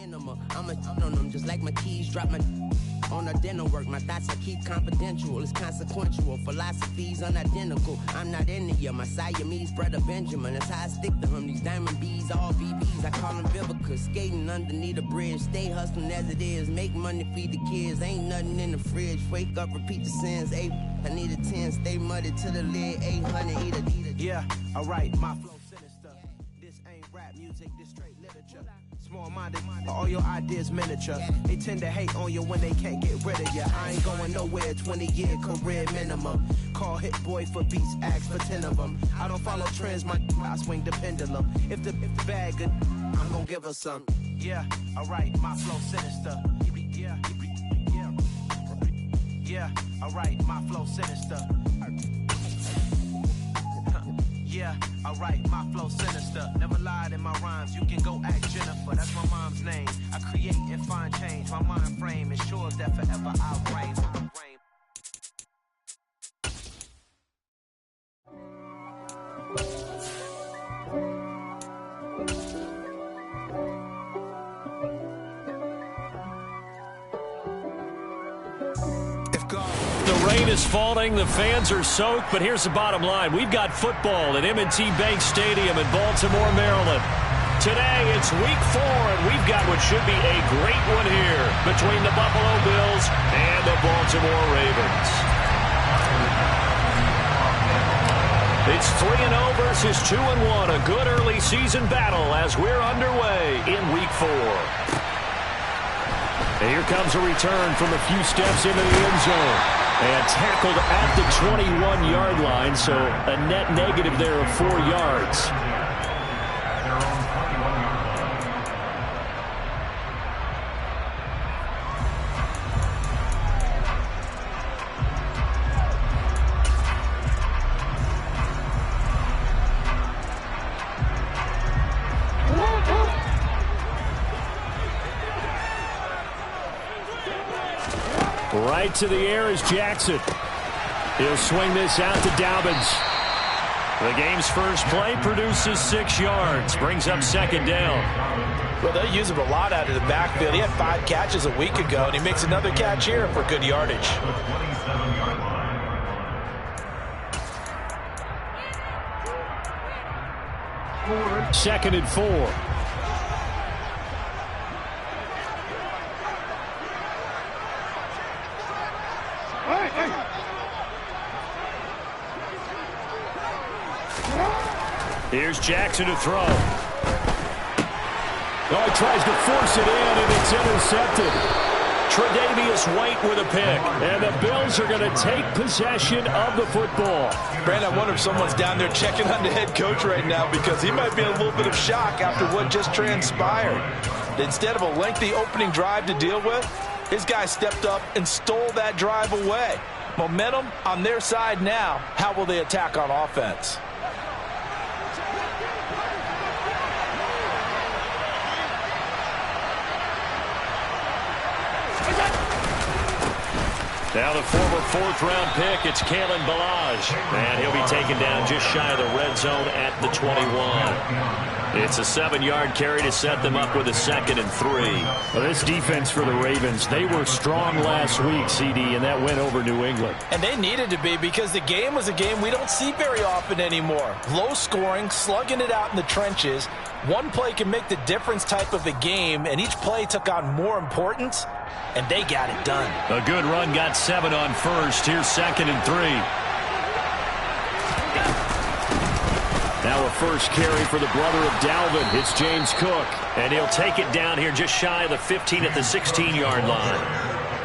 Enema, I'm on them just like my keys drop my on a dental work. My thoughts I keep confidential. It's consequential. Philosophies unidentical. I'm not India. My Siamese brother Benjamin. That's how I stick to him. These diamond bees, all BBs. I call them Vivica. Skating underneath a bridge. Stay hustling as it is. Make money, feed the kids. Ain't nothing in the fridge. Wake up, repeat the sins. I need a 10. Stay muddy to the lid. 800. Eat a. Yeah, alright. My flow sinister. This ain't rap music. This straight literature. Small-minded, all your ideas miniature. They tend to hate on you when they can't get rid of you. I ain't going nowhere, 20-year career minimum. Call Hit Boy for beats, ask for 10 of them. I don't follow trends, I swing the pendulum. If the bag good, I'm gonna give her some. Yeah, alright, my flow sinister. Yeah, alright, my flow sinister. Yeah, alright, my flow sinister. Never lied in my rhymes, you can go ask Jennifer, that's my mom's name. I create and find change, my mind frame ensures that forever I'll reign. The rain is falling, the fans are soaked, but here's the bottom line. We've got football at M&T Bank Stadium in Baltimore, Maryland. Today, it's week 4, and we've got what should be a great one here between the Buffalo Bills and the Baltimore Ravens. It's 3-0 versus 2-1, a good early season battle as we're underway in week 4. And here comes a return from a few steps into the end zone. And tackled at the 21-yard line, so a net negative there of 4 yards. Right to the air is Jackson. He'll swing this out to Dobbins. The game's first play produces 6 yards, brings up second down. Well, they use him a lot out of the backfield. He had 5 catches a week ago, and he makes another catch here for good yardage. Second and 4. Here's Jackson to throw. Oh, he tries to force it in, and it's intercepted. Tre'Davious White with a pick. And the Bills are going to take possession of the football. Brandon, I wonder if someone's down there checking on the head coach right now because he might be in a little bit of shock after what just transpired. Instead of a lengthy opening drive to deal with, his guy stepped up and stole that drive away. Momentum on their side now. How will they attack on offense? Now the former 4th-round pick, it's Kalen Ballage. And he'll be taken down just shy of the red zone at the 21. It's a 7-yard carry to set them up with a 2nd and 3. Well, this defense for the Ravens, they were strong last week, CD, and that went over New England. And they needed to be because the game was a game we don't see very often anymore. Low scoring, slugging it out in the trenches. One play can make the difference type of a game, and each play took on more importance, and they got it done. A good run got 7 on first. Here's 2nd and 3. Now a first carry for the brother of Dalvin. It's James Cook. And he'll take it down here just shy of the 15 at the 16-yard line.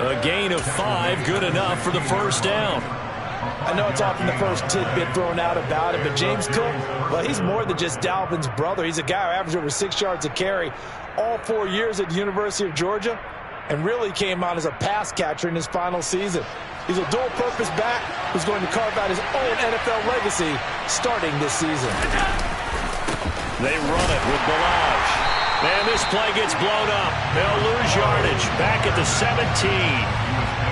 A gain of 5, good enough for the first down. I know it's often the first tidbit thrown out about it, but James Cook, well, he's more than just Dalvin's brother. He's a guy who averaged over 6 yards a carry all 4 years at the University of Georgia and really came out as a pass catcher in his final season. He's a dual-purpose back who's going to carve out his own NFL legacy starting this season. They run it with Ballage. And this play gets blown up. They'll lose yardage back at the 17.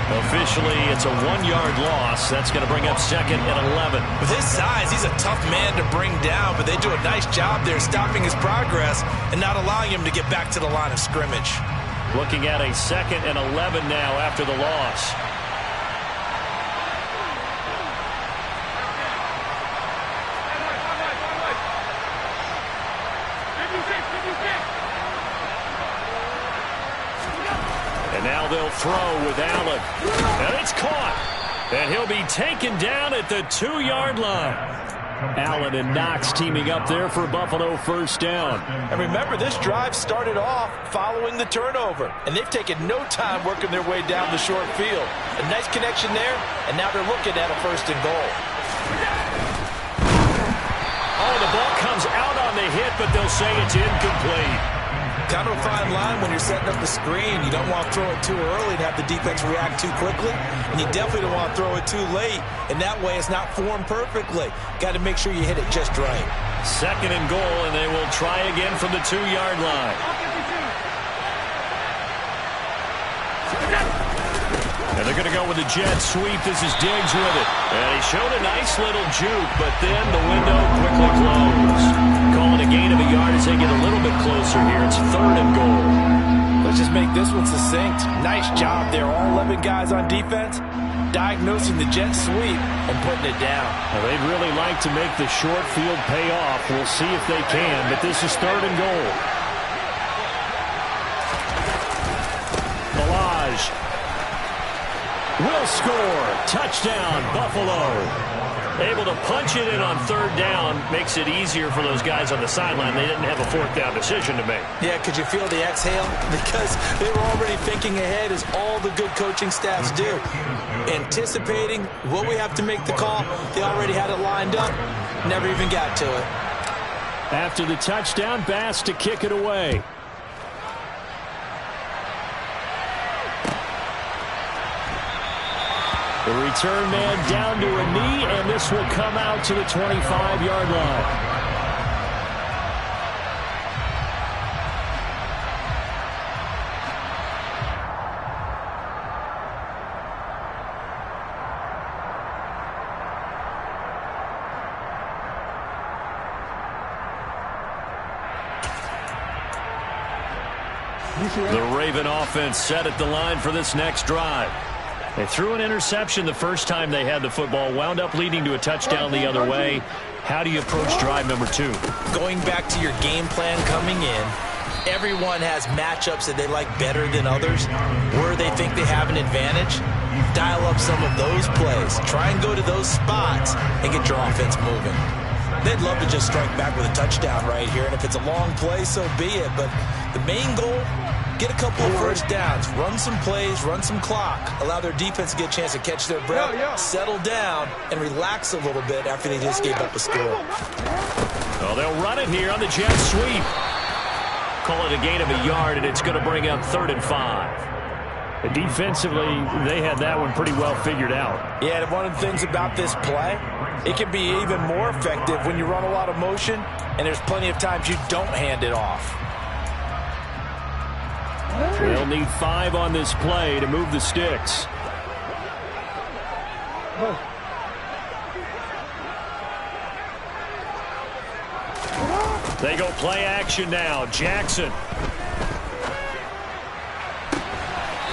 Officially, it's a 1-yard loss. That's going to bring up 2nd and 11. With his size, he's a tough man to bring down, but they do a nice job there stopping his progress and not allowing him to get back to the line of scrimmage. Looking at a 2nd and 11 now after the loss. And now they'll throw with Allen. And it's caught. And he'll be taken down at the 2-yard line. Allen and Knox teaming up there for Buffalo first down. And remember, this drive started off following the turnover. And they've taken no time working their way down the short field. A nice connection there, and now they're looking at a 1st and goal. Oh, the ball comes out on the hit, but they'll say it's incomplete. Kind of a fine line when you're setting up the screen. You don't want to throw it too early and have the defense react too quickly. And you definitely don't want to throw it too late. And that way it's not formed perfectly. Got to make sure you hit it just right. 2nd and goal, and they will try again from the 2-yard line. And they're going to go with the jet sweep. This is Diggs with it. And he showed a nice little juke, but then the window quickly closed. Calling a gain of a yard as they get a little bit closer here. It's 3rd and goal. Let's just make this one succinct. Nice job there. All 11 guys on defense diagnosing the jet sweep and putting it down. Well, they'd really like to make the short field pay off. We'll see if they can, but this is 3rd and goal. Ballage will score. Touchdown, Buffalo. Able to punch it in on 3rd down. Makes it easier for those guys on the sideline. They didn't have a 4th down decision to make. Yeah, could you feel the exhale? Because they were already thinking ahead, as all the good coaching staffs do. Anticipating what we have to make the call. They already had it lined up. Never even got to it. After the touchdown, Bass to kick it away. The return man down to a knee, and this will come out to the 25-yard line. The Raven offense set at the line for this next drive. They threw an interception the first time they had the football, wound up leading to a touchdown the other way. How do you approach drive number 2? Going back to your game plan coming in, everyone has matchups that they like better than others, where they think they have an advantage. Dial up some of those plays. Try and go to those spots and get your offense moving. They'd love to just strike back with a touchdown right here, and if it's a long play, so be it. But the main goal, get a couple of first downs, run some plays, run some clock, allow their defense to get a chance to catch their breath, settle down, and relax a little bit after they just gave up a score. Well, they'll run it here on the jet sweep. Call it a gain of a yard, and it's going to bring up 3rd and 5. Defensively, they had that one pretty well figured out. Yeah, and one of the things about this play, it can be even more effective when you run a lot of motion, and there's plenty of times you don't hand it off. They'll need 5 on this play to move the sticks. They go play action now. Jackson.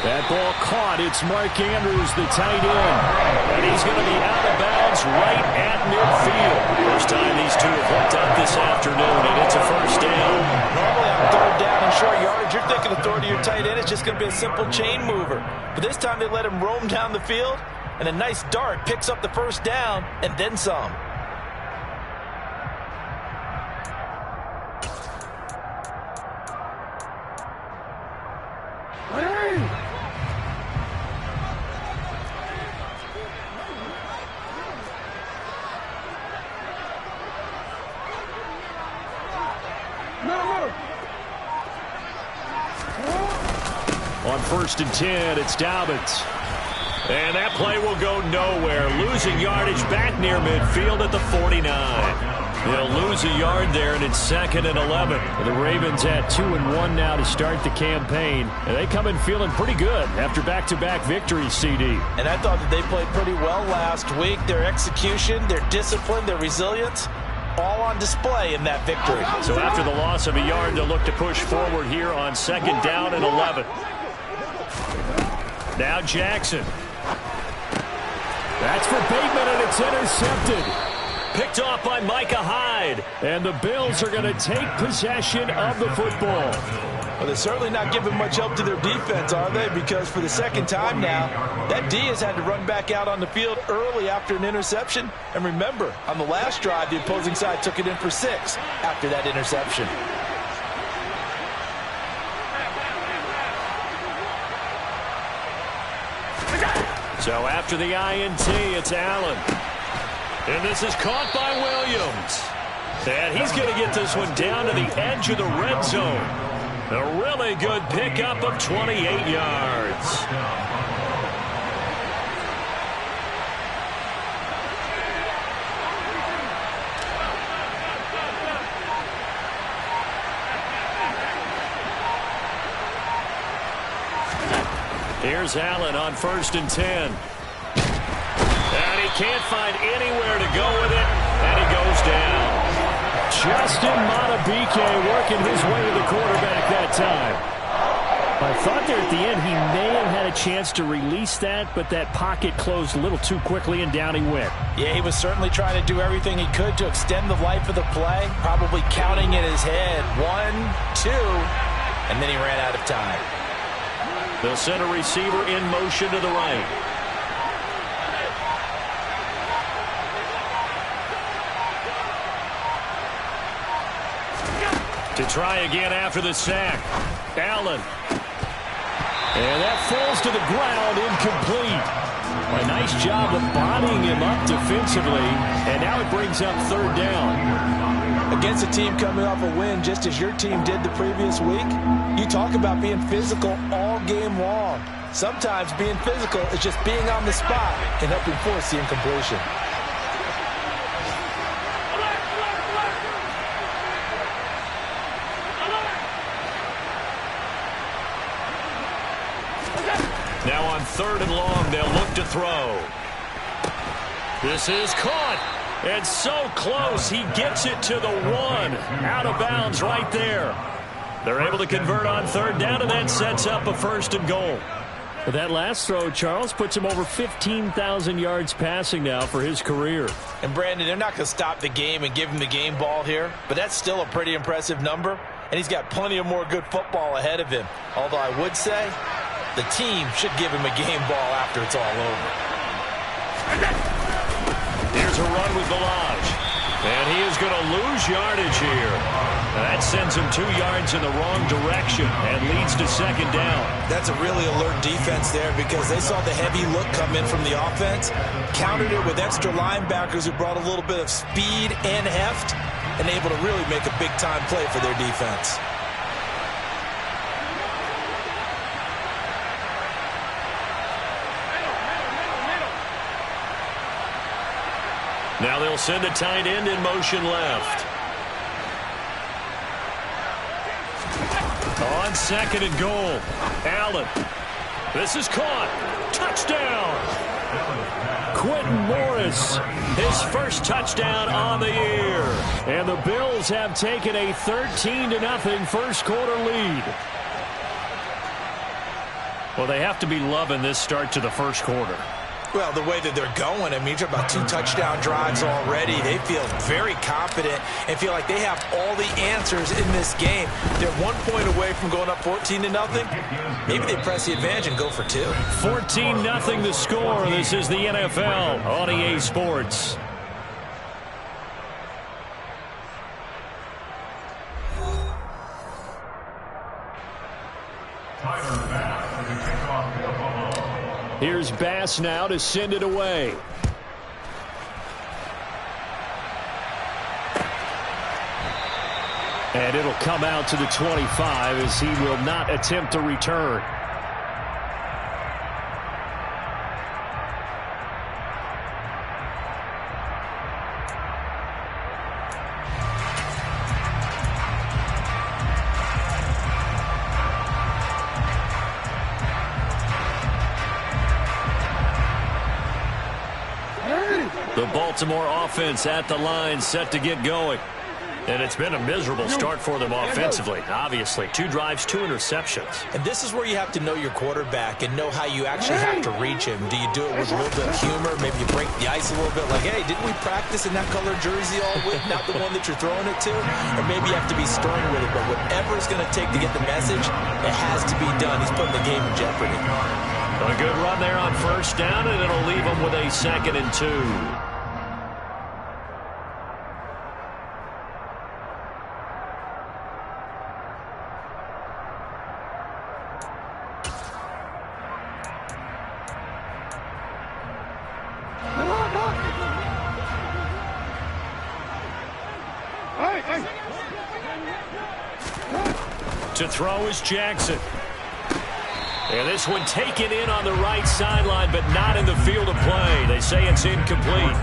That ball caught. It's Mark Andrews, the tight end. And he's going to be out of bounds right at midfield. First time these two have hooked up this afternoon, and it's a first down. Normally on 3rd down and short yardage, you're thinking of throwing to your tight end. It's just going to be a simple chain mover. But this time they let him roam down the field, and a nice dart picks up the first down and then some. On 1st and 10, it's Dobbins. And that play will go nowhere. Losing yardage back near midfield at the 49. They'll lose a yard there, and it's 2nd and 11. The Ravens at 2-1 now to start the campaign. And they come in feeling pretty good after back-to-back victories, CD. And I thought that they played pretty well last week. Their execution, their discipline, their resilience, all on display in that victory. So after the loss of a yard, they'll look to push forward here on 2nd down and 11. Now Jackson. That's for Bateman, and it's intercepted. Picked off by Micah Hyde. And the Bills are going to take possession of the football. Well, they're certainly not giving much help to their defense, are they? Because for the second time now, that D has had to run back out on the field early after an interception. And remember, on the last drive, the opposing side took it in for 6 after that interception. So after the INT, it's Allen. And this is caught by Williams. And he's going to get this one down to the edge of the red zone. A really good pickup of 28 yards. Here's Allen on 1st and 10. And he can't find anywhere to go with it, and he goes down. Justin Madubuike working his way to the quarterback that time. I thought there at the end he may have had a chance to release that, but that pocket closed a little too quickly, and down he went. Yeah, he was certainly trying to do everything he could to extend the life of the play, probably counting in his head 1, 2, and then he ran out of time. They'll send a receiver in motion to the right. To try again after the sack. Allen. And that falls to the ground, incomplete. A nice job of bodying him up defensively, and now it brings up 3rd down. Against a team coming off a win just as your team did the previous week, you talk about being physical all game long. Sometimes being physical is just being on the spot and helping force the incompletion. Now on 3rd and long, they'll look to throw. This is caught. And so close, he gets it to the 1. Out of bounds right there. They're able to convert on 3rd down, and that sets up a 1st and goal. But that last throw, Charles, puts him over 15,000 yards passing now for his career. And Brandon, they're not going to stop the game and give him the game ball here, but that's still a pretty impressive number, and he's got plenty of more good football ahead of him. Although I would say the team should give him a game ball after it's all over. Here's a run with Ballage. And he is going to lose yardage here. That sends him 2 yards in the wrong direction and leads to 2nd down. That's a really alert defense there because they saw the heavy look come in from the offense, countered it with extra linebackers who brought a little bit of speed and heft, and able to really make a big-time play for their defense. Now they'll send a tight end in motion left. On 2nd and goal, Allen. This is caught. Touchdown. Quentin Morris, his first touchdown on the year. And the Bills have taken a 13-0 first quarter lead. Well, they have to be loving this start to the first quarter. Well, the way that they're going, I mean, you're about 2 touchdown drives already. They feel very confident and feel like they have all the answers in this game. They're 1 point away from going up 14-0. Maybe they press the advantage and go for 2. 14-0 the score. This is the NFL on EA Sports. Here's Bass now to send it away. And it'll come out to the 25 as he will not attempt to return. The Baltimore offense at the line, set to get going. And it's been a miserable start for them offensively, obviously. 2 drives, 2 interceptions. And this is where you have to know your quarterback and know how you actually have to reach him. Do you do it with a little bit of humor? Maybe you break the ice a little bit, like, hey, didn't we practice in that color jersey all week? Not the one that you're throwing it to? Or maybe you have to be stern with it, but whatever it's going to take to get the message, it has to be done. He's putting the game in jeopardy. A good run there on first down, and it'll leave them with a 2nd and 2. To throw is Jackson. And this one taken in on the right sideline, but not in the field of play. They say it's incomplete.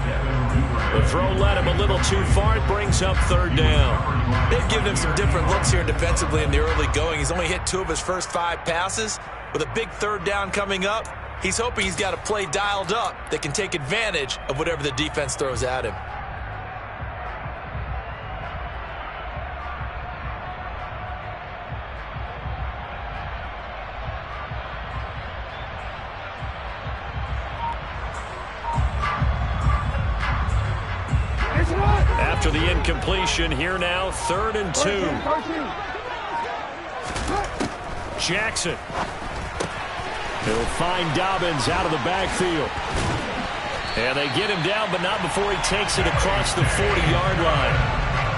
The throw led him a little too far. It brings up 3rd down. They've given him some different looks here defensively in the early going. He's only hit 2 of his first 5 passes. With a big 3rd down coming up, he's hoping he's got a play dialed up that can take advantage of whatever the defense throws at him. After the incompletion, here now, 3rd and 2. Jackson. He'll find Dobbins out of the backfield. And they get him down, but not before he takes it across the 40-yard line.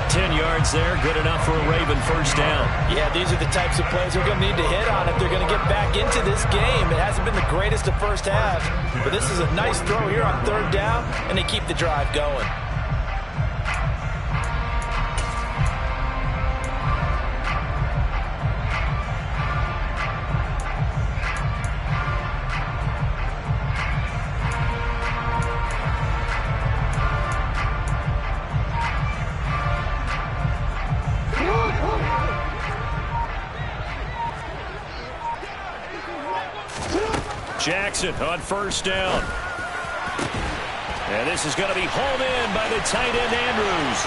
10 yards there, good enough for a Raven first down. Yeah, these are the types of plays they're going to need to hit on if they're going to get back into this game. It hasn't been the greatest of first half, but this is a nice throw here on 3rd down, and they keep the drive going. Jackson on first down. And this is going to be hauled in by the tight end Andrews.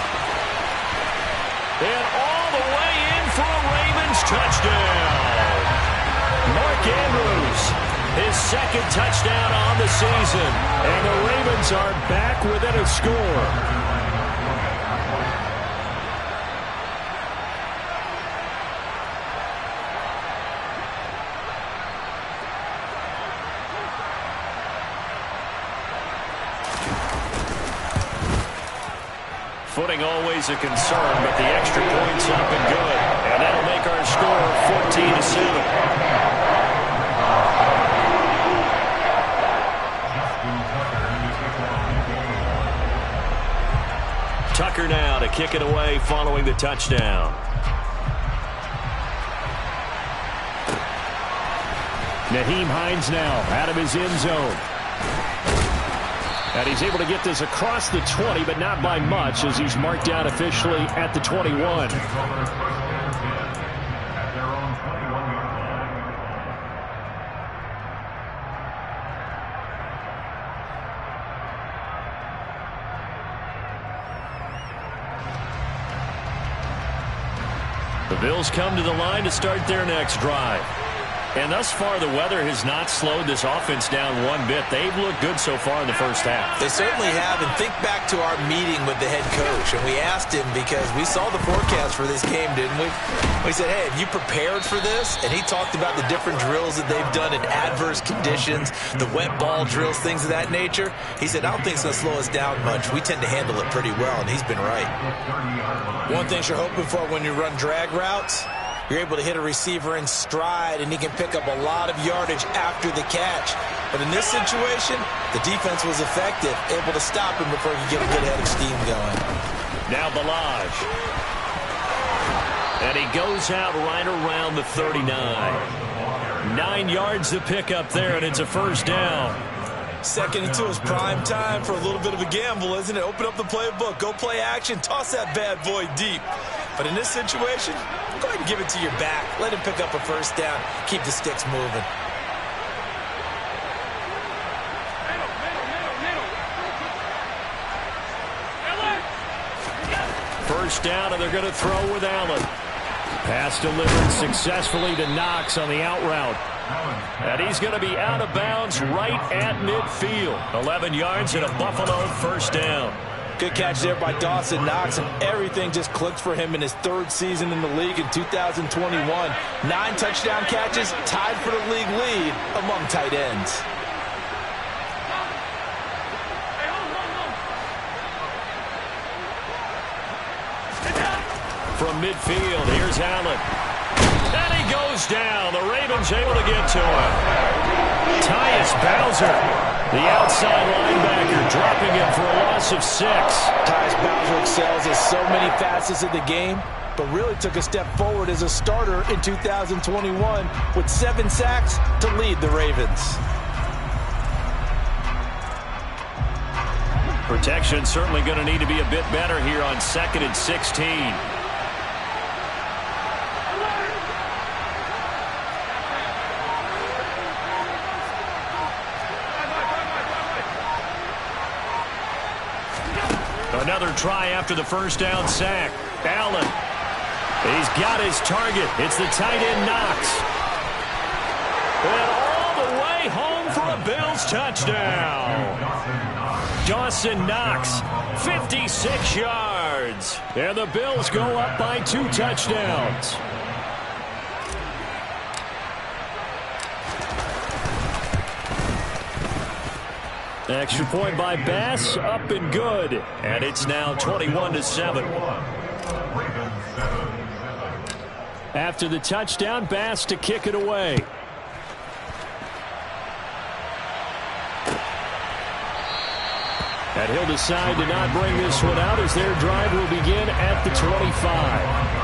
And all the way in for a Ravens touchdown. Mark Andrews, his 2nd touchdown on the season. And the Ravens are back within a score. Footing always a concern, but the extra point's up and good. And that'll make our score 14-7. Tucker now to kick it away following the touchdown. Nyheim Hines now out of his end zone. And he's able to get this across the 20, but not by much, as he's marked down officially at the 21. The Bills come to the line to start their next drive. And thus far, the weather has not slowed this offense down one bit. They've looked good so far in the first half. They certainly have, and think back to our meeting with the head coach, and we asked him because we saw the forecast for this game, didn't we? We said, hey, have you prepared for this? And he talked about the different drills that they've done in adverse conditions, the wet ball drills, things of that nature. He said, I don't think it's going to slow us down much. We tend to handle it pretty well, and he's been right. One thing you're hoping for when you run drag routes, you're able to hit a receiver in stride, and he can pick up a lot of yardage after the catch. But in this situation, the defense was effective, able to stop him before he could get a good head of steam going. Now Ballage. And he goes out right around the 39. 9 yards to pick up there, and it's a first down. 2nd and 2 is prime time for a little bit of a gamble, isn't it? Open up the playbook, go play action, toss that bad boy deep. But in this situation, go ahead and give it to your back. Let him pick up a first down. Keep the sticks moving. first down, and they're going to throw with Allen. Pass delivered successfully to Knox on the out route. And he's going to be out of bounds right at midfield. 11 yards and a Buffalo first down. Good catch there by Dawson Knox, and everything just clicked for him in his third season in the league in 2021. 9 touchdown catches, tied for the league lead among tight ends. From midfield, here's Allen. And he goes down. The Ravens able to get to him. Tyus Bowser, the outside linebacker, dropping him for a loss of 6. Tyus Bowser excels at so many facets of the game, but really took a step forward as a starter in 2021 with 7 sacks to lead the Ravens. Protection certainly going to need to be a bit better here on 2nd and 16. Another try after the first down sack. Allen. He's got his target. It's the tight end Knox. And all the way home for a Bills touchdown. Dawson Knox, 56 yards. And the Bills go up by 2 touchdowns. Extra point by Bass, up and good. And it's now 21-7. After the touchdown, Bass to kick it away. And he'll decide to not bring this one out as their drive will begin at the 25.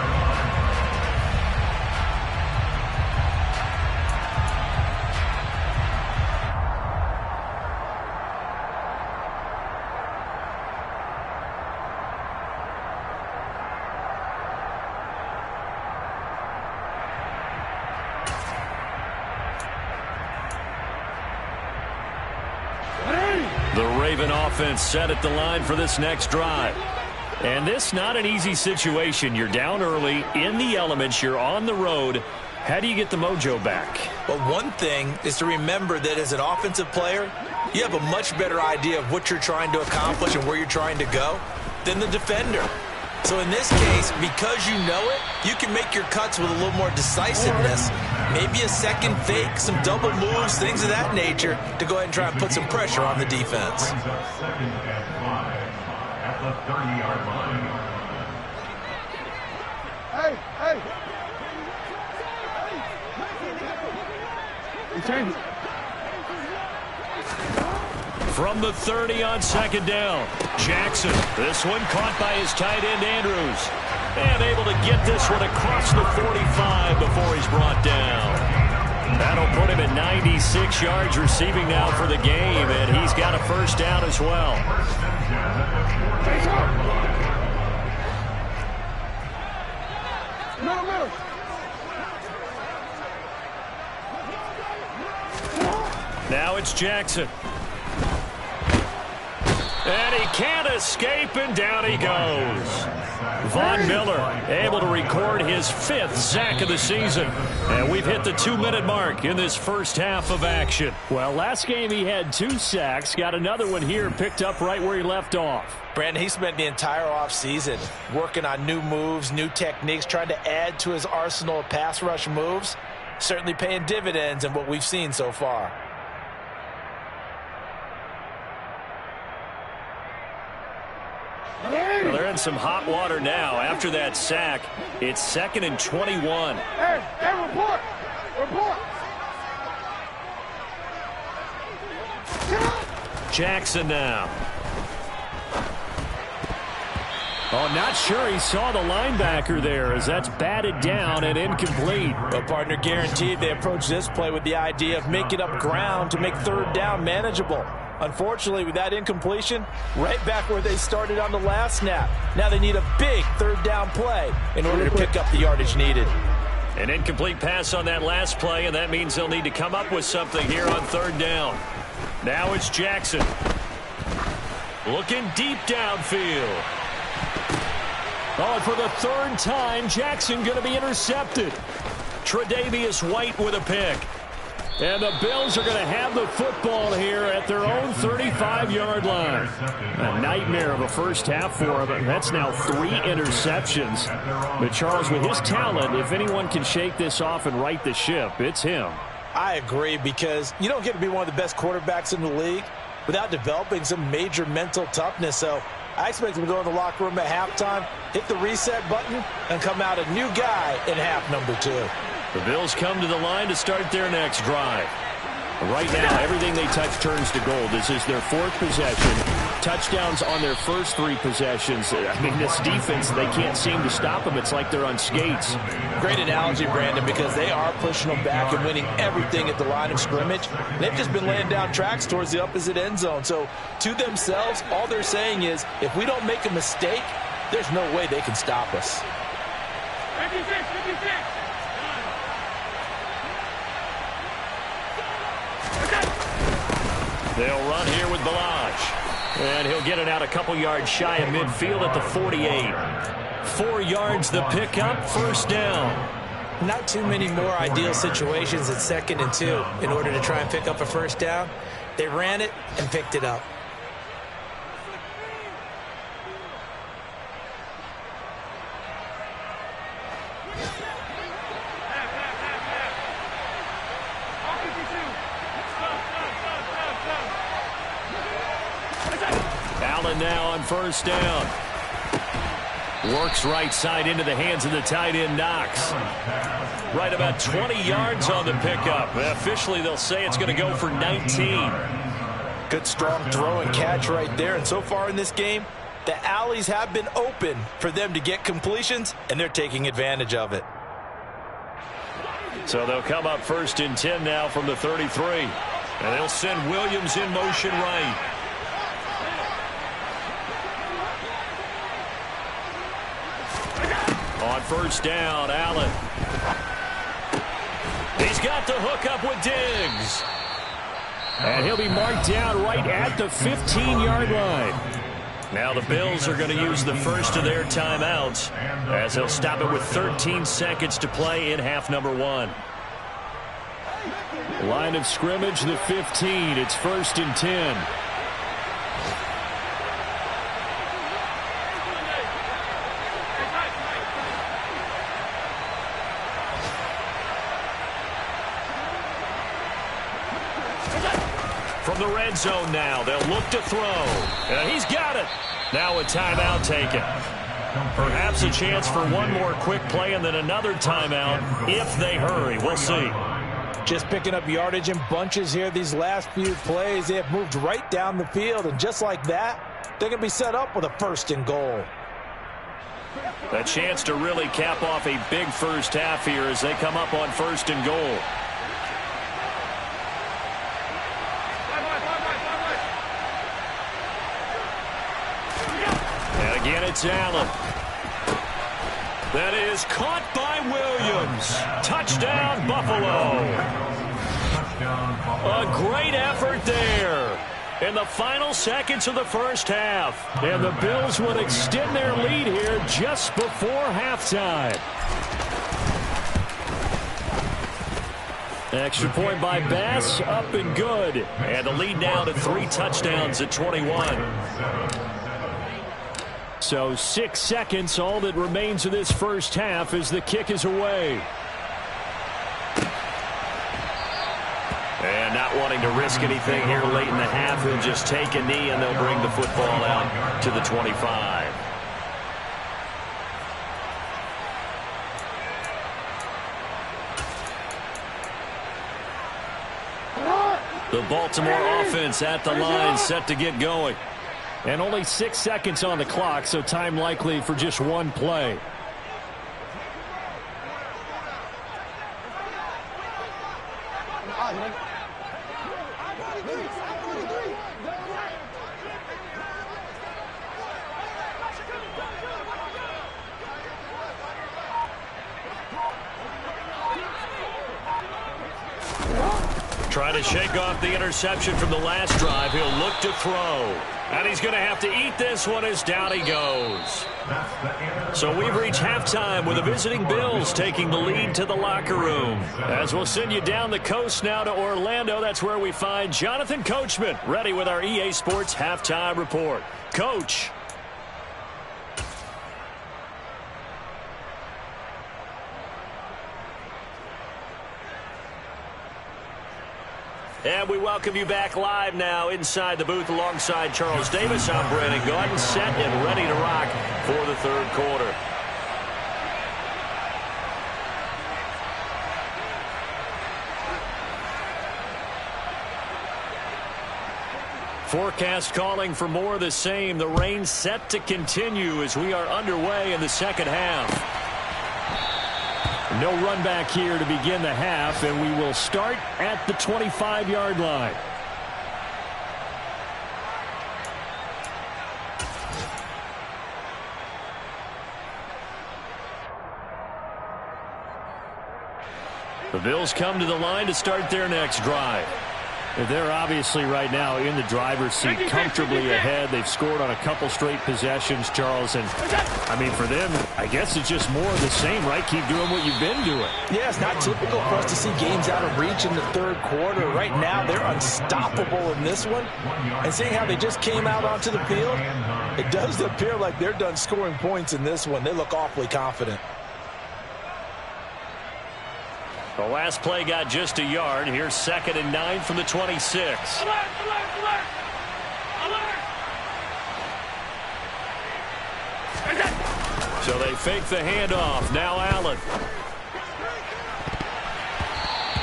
Offense set at the line for this next drive. And this not an easy situation. You're down early in the elements. You're on the road. How do you get the mojo back? Well, one thing is to remember that as an offensive player, you have a much better idea of what you're trying to accomplish and where you're trying to go than the defender. So in this case, because you know it, you can make your cuts with a little more decisiveness. Maybe a second fake, some double moves, things of that nature to go ahead and try and put some pressure on the defense. From the 30 on 2nd down, Jackson. This one caught by his tight end, Andrews. And able to get this one across the 45 before he's brought down. That'll put him at 96 yards receiving now for the game, and he's got a first down as well. Now it's Jackson. And he can't escape, and down he goes. Von Miller able to record his 5th sack of the season. And we've hit the 2-minute mark in this first half of action. Well, last game he had 2 sacks. Got another one here picked up right where he left off. Brandon, he spent the entire offseason working on new moves, new techniques, trying to add to his arsenal of pass rush moves. Certainly paying dividends in what we've seen so far. Well, they're in some hot water now. After that sack, it's 2nd and 21. Hey, report! Jackson now. Oh, not sure he saw the linebacker there as that's batted down and incomplete. Well, partner, guaranteed they approach this play with the idea of making up ground to make 3rd down manageable. Unfortunately, with that incompletion, right back where they started on the last snap. Now they need a big 3rd down play in order to pick up the yardage needed. An incomplete pass on that last play, and that means they'll need to come up with something here on 3rd down. Now it's Jackson. Looking deep downfield. Oh, and for the third time, Jackson going to be intercepted. Tre'Davious White with a pick. And the Bills are going to have the football here at their own 35-yard line. A nightmare of a first half for them. That's now 3 interceptions. But Charles, with his talent, if anyone can shake this off and right the ship, it's him. I agree, because you don't get to be one of the best quarterbacks in the league without developing some major mental toughness. So I expect him to go in the locker room at halftime, hit the reset button, and come out a new guy in half number 2. The Bills come to the line to start their next drive. Right now, everything they touch turns to gold. This is their 4th possession. Touchdowns on their first 3 possessions. I mean, this defense, they can't seem to stop them. It's like they're on skates. Great analogy, Brandon, because they are pushing them back and winning everything at the line of scrimmage. They've just been laying down tracks towards the opposite end zone. So to themselves, all they're saying is, if we don't make a mistake, there's no way they can stop us. 56, 56. They'll run here with Balaj. And he'll get it out a couple yards shy of midfield at the 48. 4 yards the pickup, first down. Not too many more ideal situations at 2nd and 2 in order to try and pick up a first down. They ran it and picked it up. Allen now on first down. Works right side into the hands of the tight end, Knox. Right about 20 yards on the pickup. Officially, they'll say it's going to go for 19. Good strong throw and catch right there. And so far in this game, the alleys have been open for them to get completions, and they're taking advantage of it. So they'll come up 1st and 10 now from the 33. And they'll send Williams in motion right. On first down, Allen. He's got the hook up with Diggs. And he'll be marked down right at the 15-yard line. Now the Bills are going to use the first of their timeouts as they'll stop it with 13 seconds to play in half number 1. Line of scrimmage, the 15. It's 1st and 10. From the red zone now, they'll look to throw. And he's got it. Now a timeout taken. Perhaps a chance for one more quick play and then another timeout if they hurry. We'll see. Just picking up yardage in bunches here these last few plays. They have moved right down the field, and just like that, they're going to be set up with a 1st and goal. A chance to really cap off a big first half here as they come up on 1st and goal. And again, it's Allen. That is caught by Williams. Touchdown, Buffalo. A great effort there in the final seconds of the first half. And the Bills would extend their lead here just before halftime. Extra point by Bass, up and good. And the lead now to 3 touchdowns at 21. So 6 seconds, all that remains of this first half as the kick is away. And not wanting to risk anything here late in the half, he'll just take a knee and they'll bring the football out to the 25. The Baltimore offense at the line, set to get going. And only 6 seconds on the clock, so time likely for just one play. Trying to shake off the interception from the last drive. He'll look to throw. And he's going to have to eat this one as down he goes. So we've reached halftime with the visiting Bills taking the lead to the locker room. As we'll send you down the coast now to Orlando, that's where we find Jonathan Coachman ready with our EA Sports halftime report. Coach. And we welcome you back live now inside the booth alongside Charles Davis. I'm Brandon Gaudin, set and ready to rock for the third quarter. Forecast calling for more of the same. The rain set to continue as we are underway in the second half. No run back here to begin the half, and we will start at the 25-yard line. The Bills come to the line to start their next drive. They're obviously right now in the driver's seat, comfortably ahead. They've scored on a couple straight possessions, Charles. And, I mean, for them, I guess it's just more of the same, right? Keep doing what you've been doing. Yeah, it's not typical for us to see games out of reach in the third quarter. Right now, they're unstoppable in this one. And seeing how they just came out onto the field, it does appear like they're done scoring points in this one. They look awfully confident. The last play got just a yard. Here's 2nd and 9 from the 26. Alert, alert, alert. Alert. So they fake the handoff. Now Allen.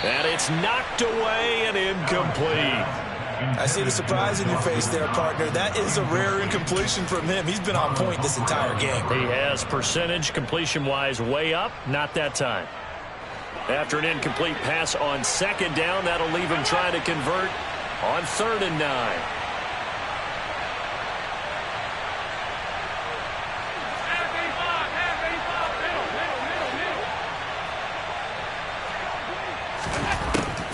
And it's knocked away and incomplete. I see the surprise in your face there, partner. That is a rare incompletion from him. He's been on point this entire game. He has percentage completion-wise way up. Not that time. After an incomplete pass on 2nd down, that'll leave him trying to convert on 3rd and 9.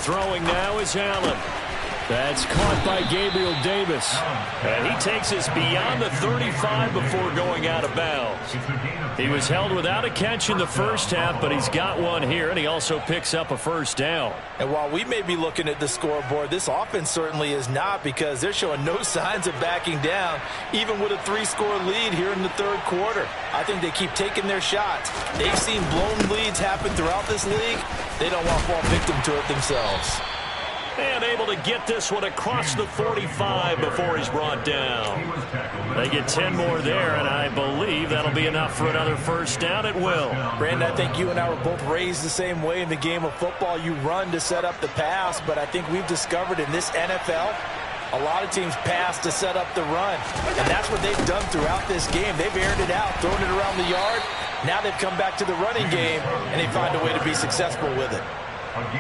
Throwing now is Allen. That's caught by Gabriel Davis. And he takes us beyond the 35 before going out of bounds. He was held without a catch in the first half, but he's got one here, and he also picks up a first down. And while we may be looking at the scoreboard, this offense certainly is not, because they're showing no signs of backing down, even with a 3-score lead here in the third quarter. I think they keep taking their shots. They've seen blown leads happen throughout this league. They don't want to fall victim to it themselves. And able to get this one across the 45 before he's brought down. They get 10 more there, and I believe that'll be enough for another first down. It will. Brandon, I think you and I were both raised the same way in the game of football. You run to set up the pass, but I think we've discovered in this NFL, a lot of teams pass to set up the run. And that's what they've done throughout this game. They've aired it out, thrown it around the yard. Now they've come back to the running game, and they find a way to be successful with it.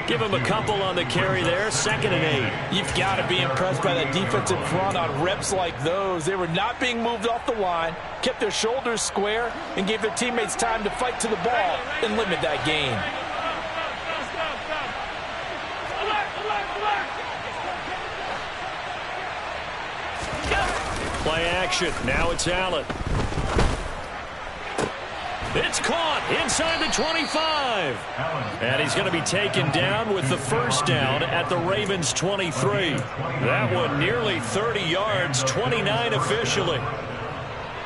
Give him a couple on the carry there. 2nd and 8. You've got to be impressed by that defensive front on reps like those. They were not being moved off the line, kept their shoulders square, and gave their teammates time to fight to the ball and limit that gain. Play action. Now it's Allen. It's caught inside the 25. And he's going to be taken down with the first down at the Ravens 23. That one nearly 30 yards, 29 officially.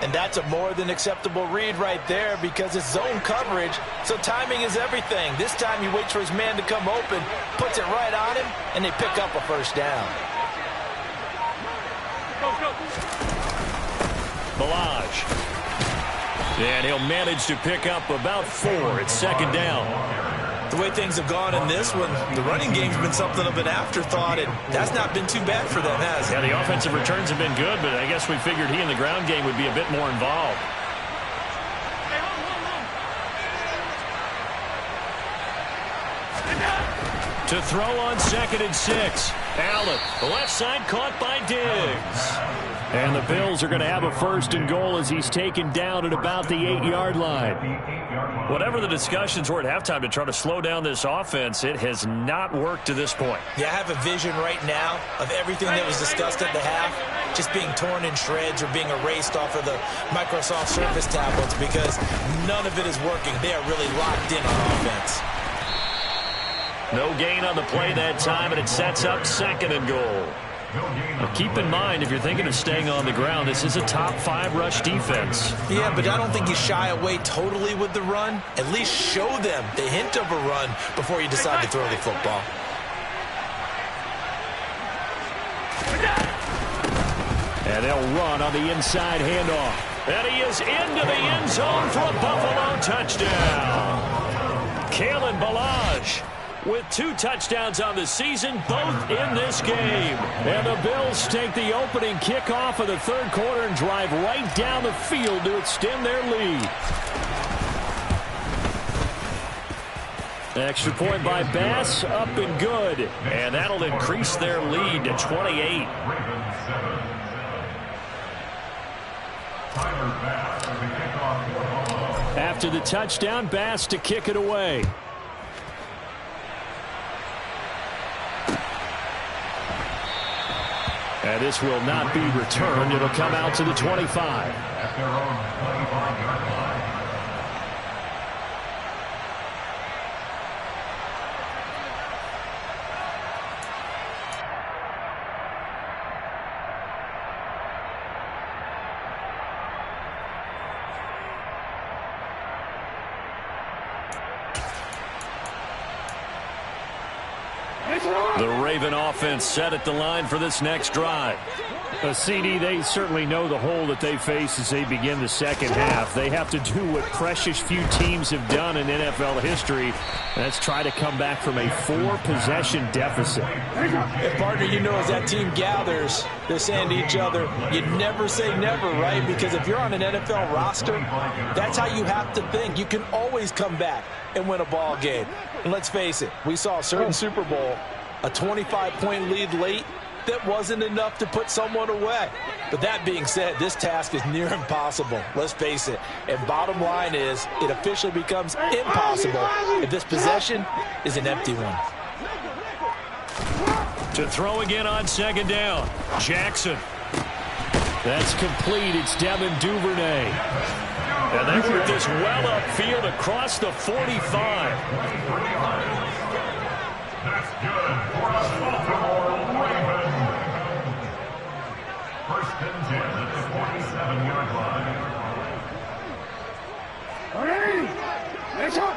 And that's a more than acceptable read right there, because it's zone coverage, so timing is everything. This time he waits for his man to come open, puts it right on him, and they pick up a first down. Ballage. And he'll manage to pick up about 4 at 2nd down. The way things have gone in this one, the running game's been something of an afterthought, and that's not been too bad for them, has it? Yeah, the offensive returns have been good, but I guess we figured he in the ground game would be a bit more involved. To throw on 2nd and 6. Allen, the left side caught by Diggs. And the Bills are going to have a 1st and goal as he's taken down at about the 8-yard line. Whatever the discussions were at halftime to try to slow down this offense, it has not worked to this point. Yeah, I have a vision right now of everything that was discussed at the half just being torn in shreds or being erased off of the Microsoft Surface tablets because none of it is working. They are really locked in on offense. No gain on the play that time, and it sets up 2nd and goal. Now keep in mind, if you're thinking of staying on the ground, this is a top 5 rush defense. Yeah, but I don't think you shy away totally with the run. At least show them the hint of a run before you decide to throw the football. And they'll run on the inside handoff. And he is into the end zone for a Buffalo touchdown. Kalen Ballage with 2 touchdowns on the season, both in this game. And the Bills take the opening kickoff of the 3rd quarter and drive right down the field to extend their lead. Extra point by Bass, up and good. And that'll increase their lead to 28. After the touchdown, Bass to kick it away. And this will not be returned. It'll come out to the 25. The Raven offense set at the line for this next drive. CD, they certainly know the hole that they face as they begin the second half. They have to do what precious few teams have done in NFL history. That's try to come back from a 4-possession deficit. And partner, you know, as that team gathers, they're saying to each other, you never say never, right? Because if you're on an NFL roster, that's how you have to think. You can always come back and win a ball game. And let's face it, we saw a certain Super Bowl, a 25-point lead late, that wasn't enough to put someone away. But that being said, this task is near impossible. Let's face it. And bottom line is, it officially becomes impossible if this possession is an empty one. To throw again on 2nd down. Jackson. That's complete. It's Devin Duvernay. And they work this well upfield across the 45. That's good for a Baltimore Raven. 1st and 10 at the 47-yard line. Let's go.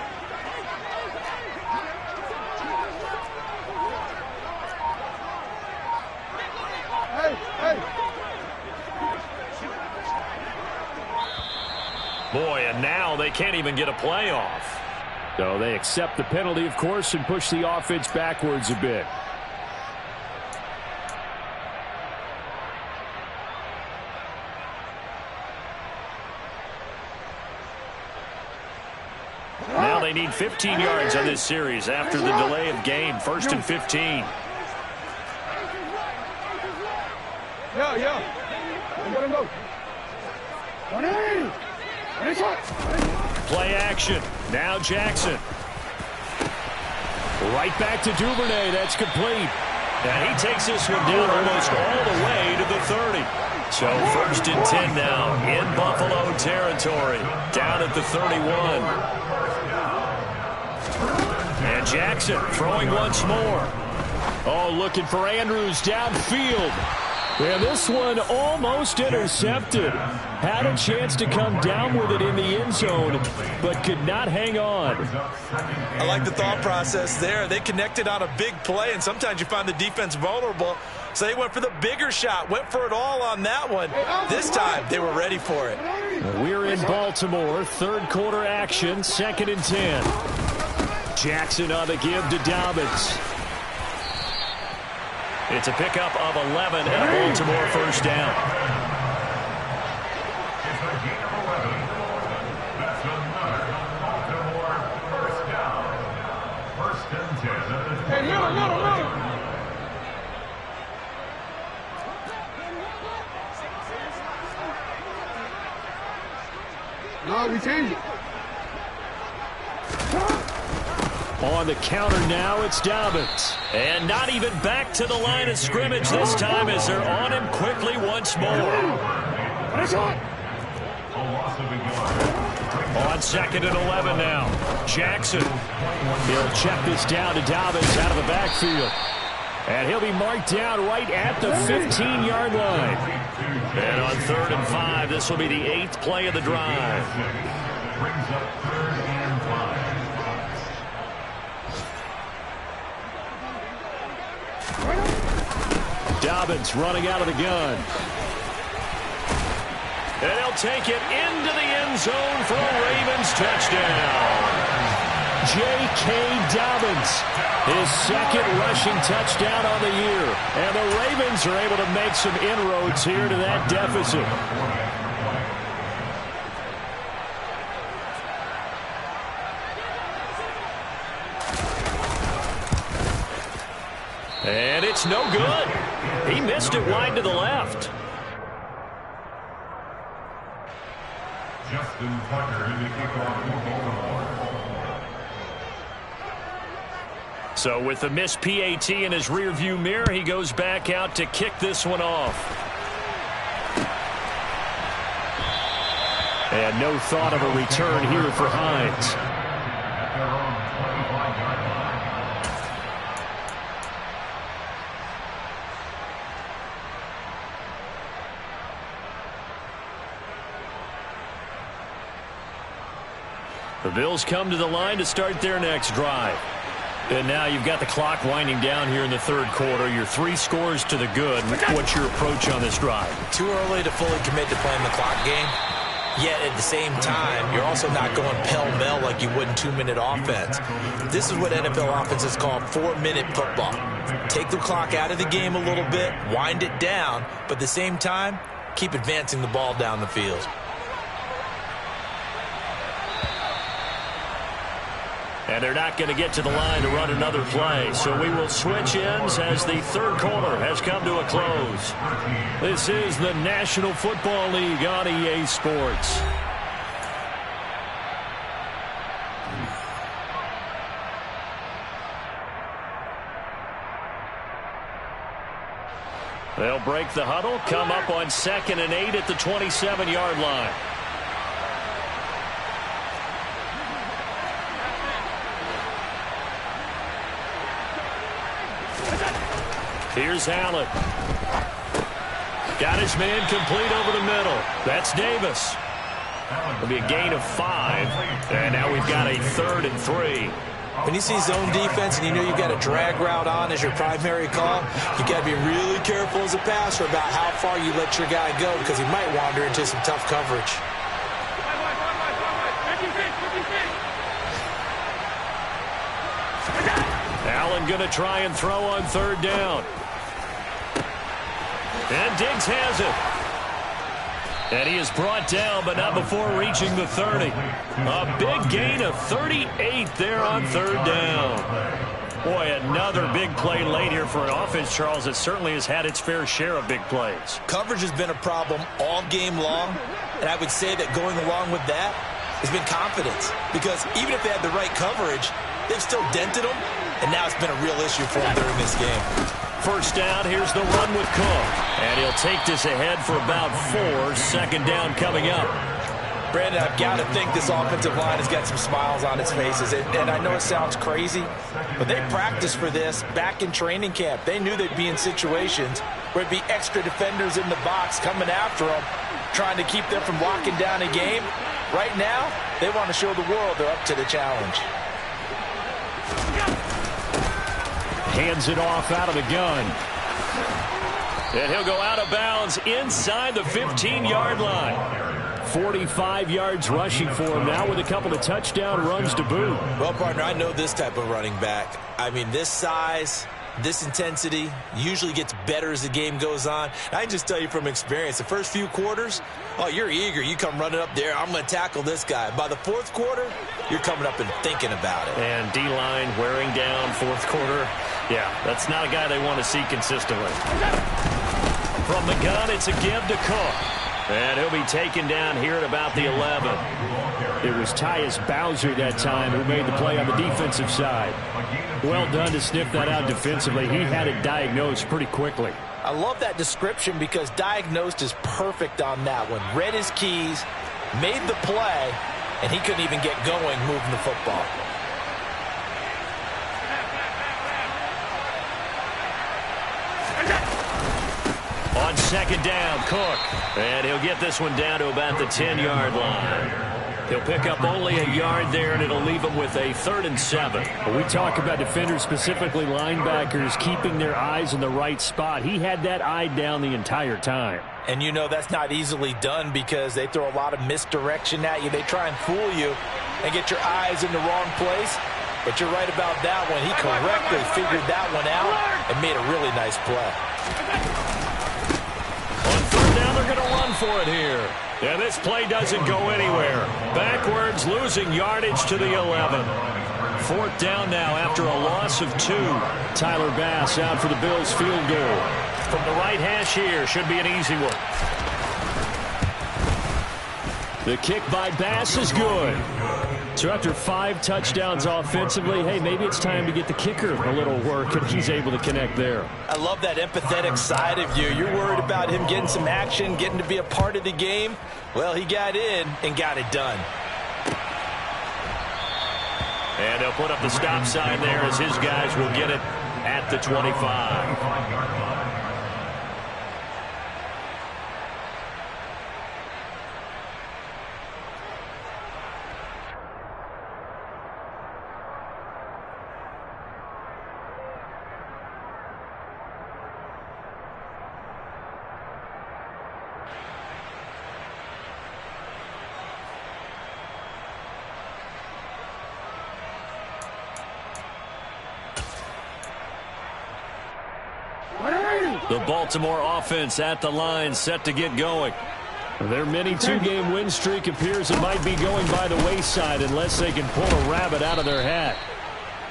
Boy, and now they can't even get a play off. So they accept the penalty, of course, and push the offense backwards a bit. Now they need 15 yards on this series after the delay of game. 1st and 15. Play action. Now Jackson. Right back to Duvernay. That's complete. And he takes this one down almost all the way to the 30. So 1st and 10 now in Buffalo territory. Down at the 31. And Jackson throwing once more. Oh, looking for Andrews downfield. And this one almost intercepted. Had a chance to come down with it in the end zone, but could not hang on. I like the thought process there. They connected on a big play, and sometimes you find the defense vulnerable. So they went for the bigger shot, went for it all on that one. This time, they were ready for it. We're in Baltimore, 3rd quarter action, 2nd and 10. Jackson on the give to Dobbins. It's a pickup of 11 and a Baltimore 1st down. It's a gain of 11. That's another Baltimore 1st down. 1st and 10 at the 20-yard line. No, we change it. On the counter now, it's Dobbins. And not even back to the line of scrimmage this time as they're on him quickly once more. On 2nd and 11 now. Jackson. He'll check this down to Dobbins out of the backfield. And he'll be marked down right at the 15-yard line. And on 3rd and 5, this will be the 8th play of the drive. Brings up 3rd and 5. Dobbins running out of the gun. And he'll take it into the end zone for a Ravens touchdown. J.K. Dobbins, his 2nd rushing touchdown on the year. And the Ravens are able to make some inroads here to that deficit. And it's no good. He missed it wide to the left. Justin Tucker in the kickoff for Baltimore. So with the missed PAT in his rearview mirror, he goes back out to kick this one off. And no thought of a return here for Hines. At their own 25-yard line. The Bills come to the line to start their next drive. And now you've got the clock winding down here in the 3rd quarter. You're 3 scores to the good. What's your approach on this drive? Too early to fully commit to playing the clock game. Yet at the same time, you're also not going pell-mell like you would in 2-minute offense. This is what NFL offenses call 4-minute football. Take the clock out of the game a little bit, wind it down, but at the same time, keep advancing the ball down the field. And they're not going to get to the line to run another play. So we will switch ends as the 3rd quarter has come to a close. This is the National Football League on EA Sports. They'll break the huddle, come up on 2nd and 8 at the 27-yard line. Here's Allen. Got his man complete over the middle. That's Davis. It'll be a gain of 5. And now we've got a 3rd and 3. When you see zone defense and you know you've got a drag route on as your primary call, you got to be really careful as a passer about how far you let your guy go because he might wander into some tough coverage. Allen going to try and throw on 3rd down. And Diggs has it. And he is brought down, but not before reaching the 30. A big gain of 38 there on 3rd down. Boy, another big play late here for an offense, Charles, that certainly has had its fair share of big plays. Coverage has been a problem all game long, and I would say that going along with that has been confidence. Because even if they had the right coverage, they've still dented them, and now it's been a real issue for them during this game. First down, here's the run with Cook. And he'll take this ahead for about 4. 2nd down coming up. Brandon, I've got to think this offensive line has got some smiles on its faces. And I know it sounds crazy, but they practiced for this back in training camp. They knew they'd be in situations where it'd be extra defenders in the box coming after them, trying to keep them from locking down a game. Right now, they want to show the world they're up to the challenge. Hands it off out of the gun. And he'll go out of bounds inside the 15-yard line. 45 yards rushing for him now with a couple of touchdown runs to boot. Well, partner, I know this type of running back. I mean, this size, this intensity usually gets better as the game goes on. I can just tell you from experience, the first few quarters, oh, you're eager. You come running up there, I'm going to tackle this guy. By the 4th quarter, you're coming up and thinking about it. And D-line wearing down 4th quarter. Yeah, that's not a guy they want to see consistently. From the gun, it's a give to Cook. And he'll be taken down here at about the 11. It was Tyus Bowser that time who made the play on the defensive side. Well done to sniff that out defensively. He had it diagnosed pretty quickly. I love that description because diagnosed is perfect on that one. Read his keys, made the play, and he couldn't even get going moving the football. On second down, Cook. And he'll get this one down to about the 10-yard line. He'll pick up only a yard there, and it'll leave him with a 3rd and 7. When we talk about defenders, specifically linebackers, keeping their eyes in the right spot. He had that eye down the entire time. And you know that's not easily done because they throw a lot of misdirection at you. They try and fool you and get your eyes in the wrong place. But you're right about that one. He correctly figured that one out and made a really nice play. On 3rd down, they're going to run for it here. And this play doesn't go anywhere. Backwards, losing yardage to the 11. 4th down now after a loss of 2. Tyler Bass out for the Bills field goal. From the right hash here, should be an easy one. The kick by Bass is good. So after 5 touchdowns offensively, hey, maybe it's time to get the kicker a little work, and he's able to connect there. I love that empathetic side of you. You're worried about him getting some action, getting to be a part of the game. Well, he got in and got it done. And they'll put up the stop sign there as his guys will get it at the 25. The Baltimore offense at the line, set to get going. Their mini 2-game win streak appears it might be going by the wayside unless they can pull a rabbit out of their hat.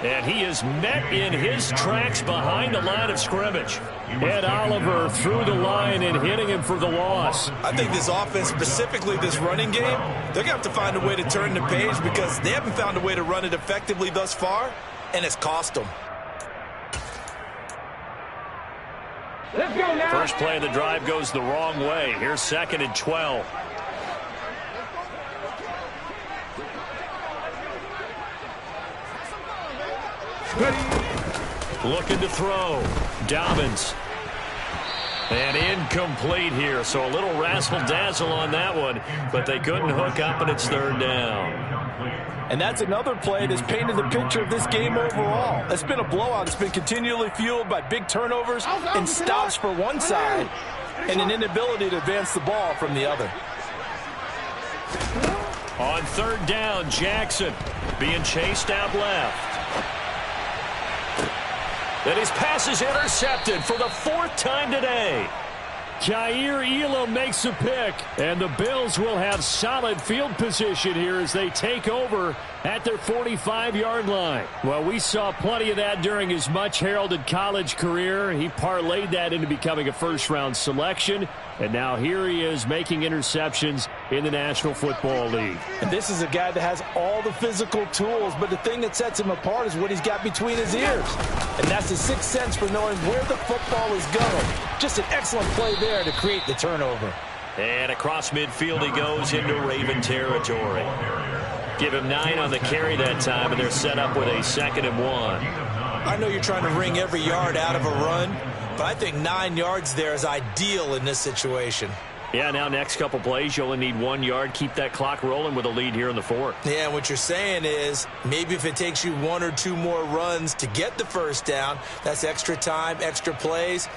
And he is met in his tracks behind the line of scrimmage. Ed Oliver through the line and hitting him for the loss. I think this offense, specifically this running game, they're going to have to find a way to turn the page because they haven't found a way to run it effectively thus far, and it's cost them. Let's go now. First play of the drive goes the wrong way. Here's 2nd and 12. Looking to throw. Dobbins. And incomplete here. So a little razzle-dazzle on that one, but they couldn't hook up, and it's 3rd down. And that's another play that's painted the picture of this game overall. It's been a blowout. It's been continually fueled by big turnovers and stops for one side and an inability to advance the ball from the other. On 3rd down, Jackson being chased out left. And his pass is intercepted for the 4th time today. Jair Elam makes a pick, and the Bills will have solid field position here as they take over at their 45-yard line. Well, we saw plenty of that during his much-heralded college career. He parlayed that into becoming a first-round selection, and now here he is making interceptions in the National Football League. And this is a guy that has all the physical tools, but the thing that sets him apart is what he's got between his ears. And that's his sixth sense for knowing where the football is going. Just an excellent play there to create the turnover. And across midfield he goes into Raven territory. Give him 9 on the carry that time, and they're set up with a 2nd and 1. I know you're trying to wring every yard out of a run, but I think 9 yards there is ideal in this situation. Yeah, now next couple plays, you only need 1 yard. Keep that clock rolling with a lead here in the 4th. Yeah, what you're saying is maybe if it takes you 1 or 2 more runs to get the first down, that's extra time, extra plays.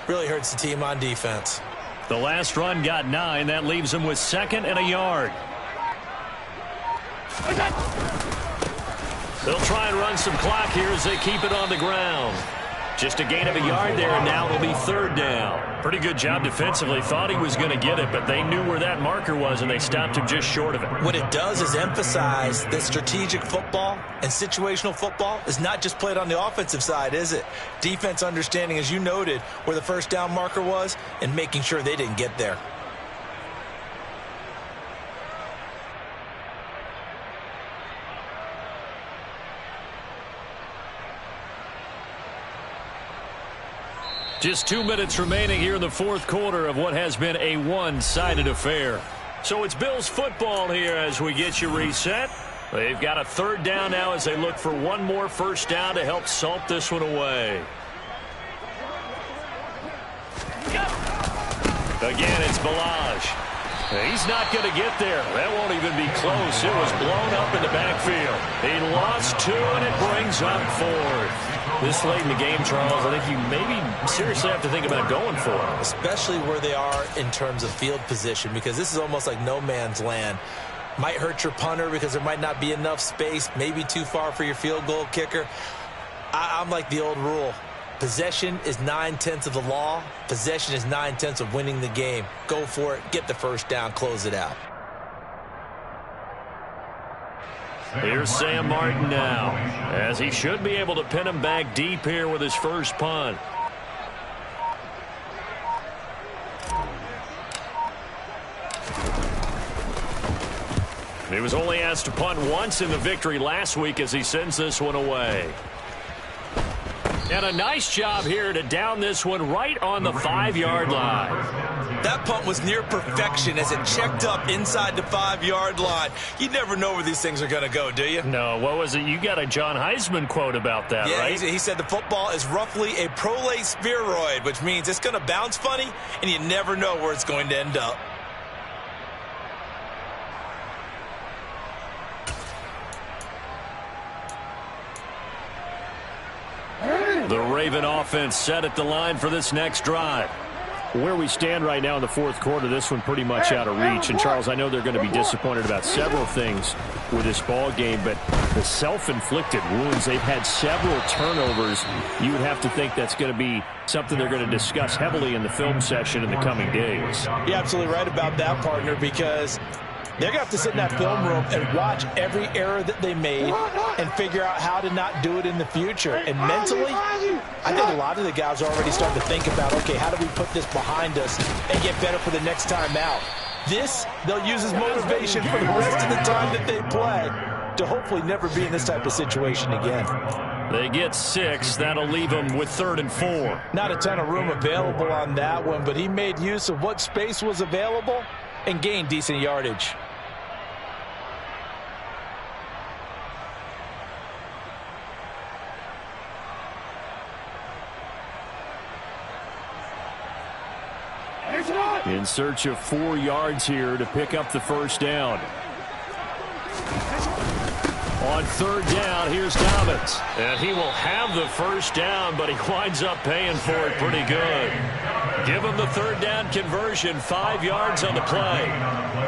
Really hurts the team on defense. The last run got 9. That leaves them with 2nd and a yard. They'll try and run some clock here as they keep it on the ground. Just a gain of a yard there, and now it'll be 3rd down. Pretty good job defensively. Thought he was going to get it, but they knew where that marker was, and they stopped him just short of it. What it does is emphasize that strategic football and situational football is not just played on the offensive side, is it? Defense understanding, as you noted, where the first down marker was and making sure they didn't get there. Just 2 minutes remaining here in the fourth quarter of what has been a one-sided affair. So it's Bills football here as we get you reset. They've got a third down now as they look for one more first down to help salt this one away. Again, it's Ballage. He's not going to get there. That won't even be close. It was blown up in the backfield. He lost 2, and it brings up 4. This late in the game, Charles, I think you maybe seriously have to think about going for it. Especially where they are in terms of field position, because this is almost like no man's land. Might hurt your punter because there might not be enough space, maybe too far for your field goal kicker. I'm like the old rule. Possession is 9/10 of the law. Possession is 9/10 of winning the game. Go for it. Get the first down. Close it out. Here's Sam Martin now, as he should be able to pin him back deep here with his first punt. He was only asked to punt once in the victory last week as he sends this one away. And a nice job here to down this one right on the 5-yard line. That punt was near perfection as it checked up inside the 5-yard line. You never know where these things are going to go, do you? No, what was it? You got a John Heisman quote about that, right? He said the football is roughly a prolate spheroid, which means it's going to bounce funny, and you never know where it's going to end up. The Raven offense set at the line for this next drive. Where we stand right now in the fourth quarter, this one pretty much out of reach. And, Charles, I know they're going to be disappointed about several things with this ball game, but the self-inflicted wounds, they've had several turnovers. You would have to think that's going to be something they're going to discuss heavily in the film session in the coming days. You're absolutely right about that, partner, because they're going to have to sit in that film room and watch every error that they made and figure out how to not do it in the future. And mentally, I think a lot of the guys are already starting to think about, okay, how do we put this behind us and get better for the next time out? This, they'll use as motivation for the rest of the time that they play to hopefully never be in this type of situation again. They get 6. That'll leave them with 3rd and 4. Not a ton of room available on that one, but he made use of what space was available and gained decent yardage. In search of 4 yards here to pick up the first down. On 3rd down, here's Dobbins. And he will have the first down, but he winds up paying for it pretty good. Give him the 3rd down conversion, 5 yards on the play.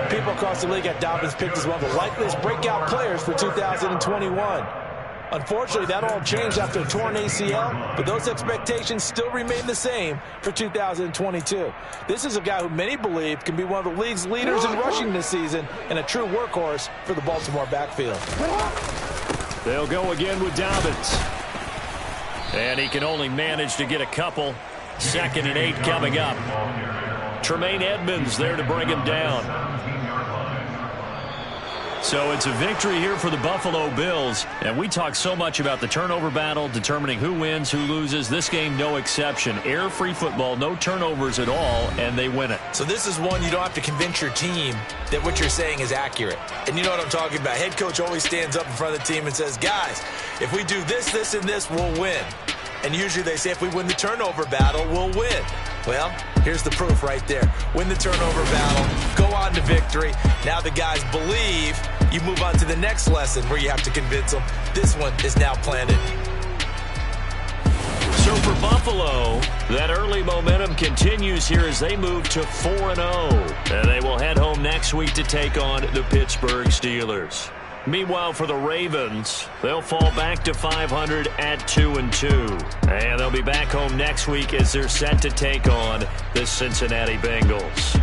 People across the league have Dobbins picked as one of the likeliest breakout players for 2021. Unfortunately, that all changed after a torn ACL, but those expectations still remain the same for 2022. This is a guy who many believe can be one of the league's leaders in rushing this season and a true workhorse for the Baltimore backfield. They'll go again with Dobbins. And he can only manage to get a couple. 2nd and 8 coming up. Tremaine Edmonds there to bring him down. So it's a victory here for the Buffalo Bills. And we talk so much about the turnover battle, determining who wins, who loses. This game, no exception. Air-free football, no turnovers at all, and they win it. So this is one you don't have to convince your team that what you're saying is accurate. And you know what I'm talking about. Head coach always stands up in front of the team and says, guys, if we do this, this, and this, we'll win. And usually they say if we win the turnover battle, we'll win. Well, here's the proof right there. Win the turnover battle, go on to victory. Now the guys believe. You move on to the next lesson where you have to convince them. This one is now planted. So for Buffalo, that early momentum continues here as they move to 4-0. And they will head home next week to take on the Pittsburgh Steelers. Meanwhile, for the Ravens, they'll fall back to 500 at 2-2. And they'll be back home next week as they're set to take on the Cincinnati Bengals.